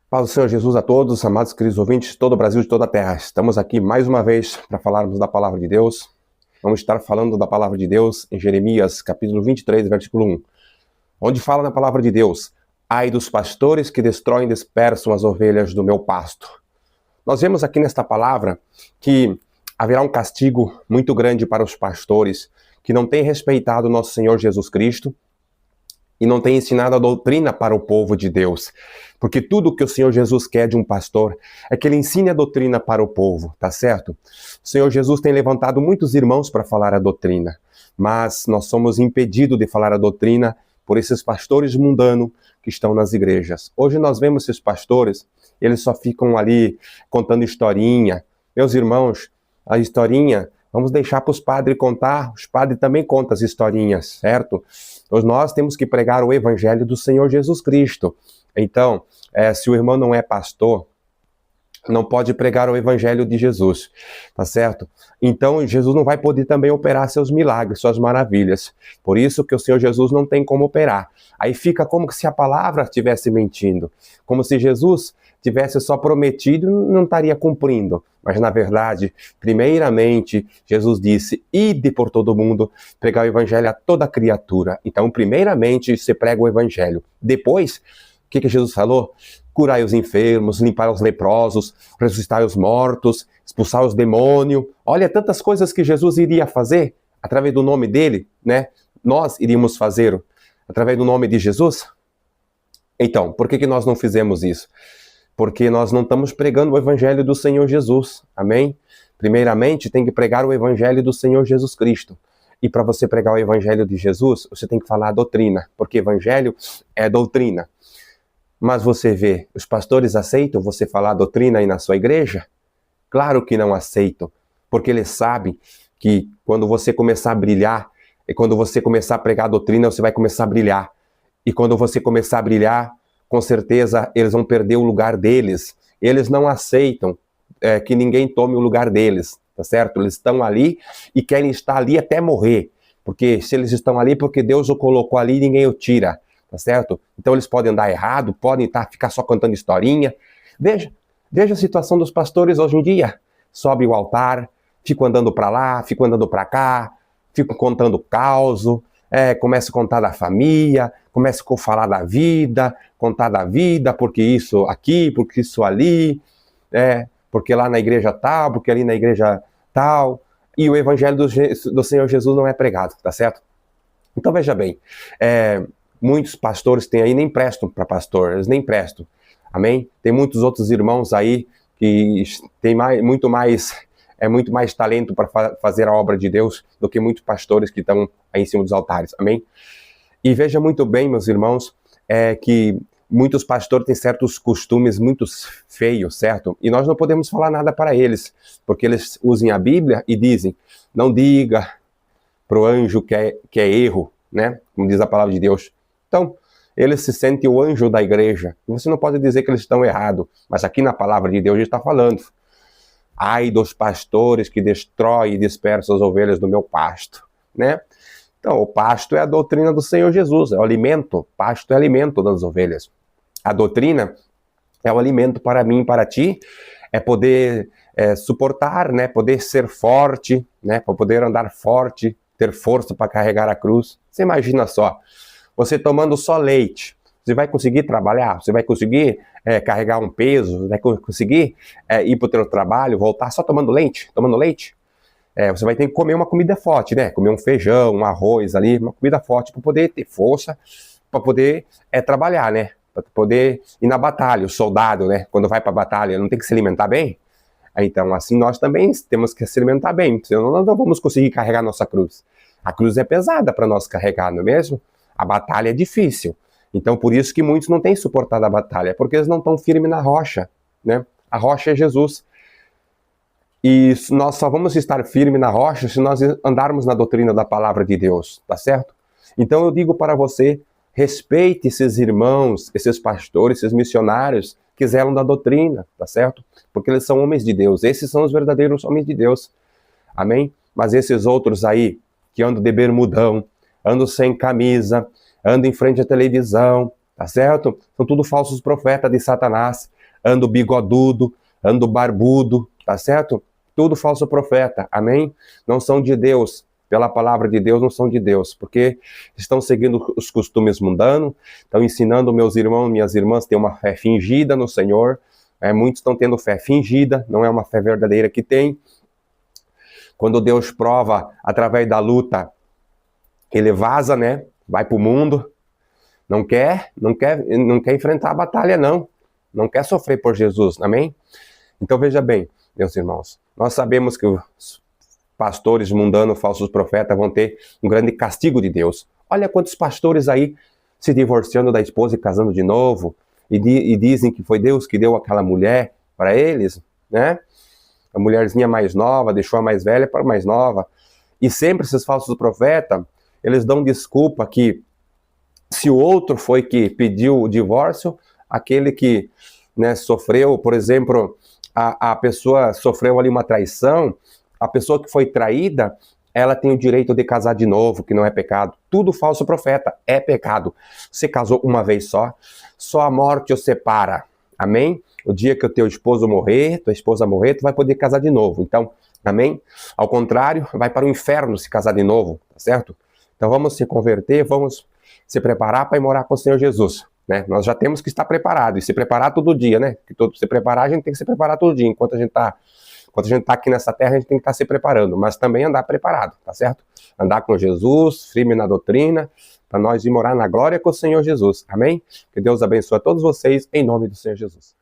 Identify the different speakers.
Speaker 1: Paz do Senhor Jesus a todos, amados queridos ouvintes de todo o Brasil e de toda a terra. Estamos aqui mais uma vez para falarmos da palavra de Deus. Vamos estar falando da palavra de Deus em Jeremias, capítulo 23, versículo 1, onde fala na palavra de Deus: ai dos pastores que destroem e dispersam as ovelhas do meu pasto. Nós vemos aqui nesta palavra que haverá um castigo muito grande para os pastores que não têm respeitado o nosso Senhor Jesus Cristo e não têm ensinado a doutrina para o povo de Deus. Porque tudo que o Senhor Jesus quer de um pastor é que ele ensine a doutrina para o povo, tá certo? O Senhor Jesus tem levantado muitos irmãos para falar a doutrina, mas nós somos impedidos de falar a doutrina por esses pastores mundanos que estão nas igrejas. Hoje nós vemos esses pastores, eles só ficam ali contando historinha. Meus irmãos, a historinha, vamos deixar para os padres contar, os padres também contam as historinhas, certo? Nós temos que pregar o evangelho do Senhor Jesus Cristo. Então, se o irmão não é pastor, não pode pregar o evangelho de Jesus, tá certo? Então, Jesus não vai poder também operar seus milagres, suas maravilhas. Por isso que o Senhor Jesus não tem como operar. Aí fica como se a palavra estivesse mentindo, como se Jesus tivesse só prometido e não estaria cumprindo. Mas, na verdade, primeiramente, Jesus disse: ide por todo mundo, pregar o evangelho a toda criatura. Então, primeiramente, você prega o evangelho. Depois, o que Jesus falou? Curai os enfermos, limpar os leprosos, ressuscitar os mortos, expulsar os demônios. Olha, tantas coisas que Jesus iria fazer através do nome dele, né? Nós iríamos fazer através do nome de Jesus. Então, por que nós não fizemos isso? Porque nós não estamos pregando o evangelho do Senhor Jesus, amém? Primeiramente, tem que pregar o evangelho do Senhor Jesus Cristo. E para você pregar o evangelho de Jesus, você tem que falar a doutrina, porque evangelho é doutrina. Mas você vê, os pastores aceitam você falar a doutrina aí na sua igreja? Claro que não aceitam, porque eles sabem que quando você começar a brilhar, e quando você começar a pregar a doutrina, você vai começar a brilhar. E quando você começar a brilhar, com certeza eles vão perder o lugar deles. Eles não aceitam que ninguém tome o lugar deles, tá certo? Eles estão ali e querem estar ali até morrer. Porque se eles estão ali, porque Deus o colocou ali e ninguém o tira, tá certo? Então eles podem andar errado, podem ficar só cantando historinha. Veja a situação dos pastores hoje em dia. Sobe o altar, ficam andando para lá, ficam andando para cá, ficam contando causo, começa a contar da família, começa a falar da vida, contar da vida, porque isso aqui, porque isso ali, porque lá na igreja tal, porque ali na igreja tal, e o evangelho do Senhor Jesus não é pregado, tá certo? Então veja bem, muitos pastores têm aí, nem prestam para pastor, eles nem prestam, amém? Tem muitos outros irmãos aí que têm muito mais talento para fazer a obra de Deus do que muitos pastores que estão aí em cima dos altares, amém? E veja muito bem, meus irmãos, que muitos pastores têm certos costumes muito feios, certo? E nós não podemos falar nada para eles, porque eles usam a Bíblia e dizem: não diga para o anjo que é erro, né? Como diz a palavra de Deus. Então, eles se sentem o anjo da igreja. E você não pode dizer que eles estão errados, mas aqui na palavra de Deus ele está falando: ai dos pastores que destroem e dispersam as ovelhas do meu pasto, né? Então, o pasto é a doutrina do Senhor Jesus, é o alimento. Pasto é alimento das ovelhas. A doutrina é o alimento para mim e para ti, é poder suportar, né? Poder ser forte, né? Para poder andar forte, ter força para carregar a cruz. Você imagina só, você tomando só leite, você vai conseguir trabalhar? Você vai conseguir carregar um peso? Vai conseguir ir para o seu trabalho, voltar só tomando leite? Tomando leite? Você vai ter que comer uma comida forte, né? Comer um feijão, um arroz ali, uma comida forte para poder ter força, para poder trabalhar, né? Para poder ir na batalha. O soldado, né? Quando vai para a batalha, não tem que se alimentar bem? Então, assim, nós também temos que se alimentar bem, senão nós não vamos conseguir carregar nossa cruz. A cruz é pesada para nós carregar, não é mesmo? A batalha é difícil. Então, por isso que muitos não têm suportado a batalha, porque eles não estão firmes na rocha, né? A rocha é Jesus. E nós só vamos estar firmes na rocha se nós andarmos na doutrina da palavra de Deus, tá certo? Então eu digo para você, respeite esses irmãos, esses pastores, esses missionários que zelam da doutrina, tá certo? Porque eles são homens de Deus, esses são os verdadeiros homens de Deus, amém? Mas esses outros aí, que andam de bermudão, andam sem camisa, andam em frente à televisão, tá certo? São tudo falsos profetas de Satanás. ando bigodudo, ando barbudo, tá certo? Tudo falso profeta, amém? Não são de Deus, pela palavra de Deus não são de Deus, porque estão seguindo os costumes mundanos, estão ensinando meus irmãos, minhas irmãs a ter uma fé fingida no Senhor, muitos estão tendo fé fingida, não é uma fé verdadeira que tem. Quando Deus prova através da luta, ele vaza, né? Vai para o mundo, não quer enfrentar a batalha, não quer sofrer por Jesus, amém? Então veja bem, meus irmãos, nós sabemos que os pastores mundanos, falsos profetas, vão ter um grande castigo de Deus. Olha quantos pastores aí se divorciando da esposa e casando de novo, e dizem que foi Deus que deu aquela mulher para eles, né? A mulherzinha mais nova deixou a mais velha para a mais nova. E sempre esses falsos profetas, eles dão desculpa que se o outro foi que pediu o divórcio, aquele que, né, sofreu, por exemplo, a pessoa sofreu ali uma traição, a pessoa que foi traída, ela tem o direito de casar de novo, que não é pecado. Tudo falso profeta é pecado. Você casou uma vez só a morte os separa. Amém? O dia que o teu esposo morrer, tua esposa morrer, tu vai poder casar de novo. Então, amém? Ao contrário, vai para o inferno se casar de novo, tá certo? Então vamos se converter, vamos se preparar para ir morar com o Senhor Jesus, né? Nós já temos que estar preparados e se preparar todo dia, né? Se preparar, a gente tem que se preparar todo dia. Enquanto a gente tá aqui nessa terra, a gente tem que estar se preparando, mas também andar preparado, tá certo? Andar com Jesus, firme na doutrina, para nós ir morar na glória com o Senhor Jesus, amém? Que Deus abençoe a todos vocês, em nome do Senhor Jesus.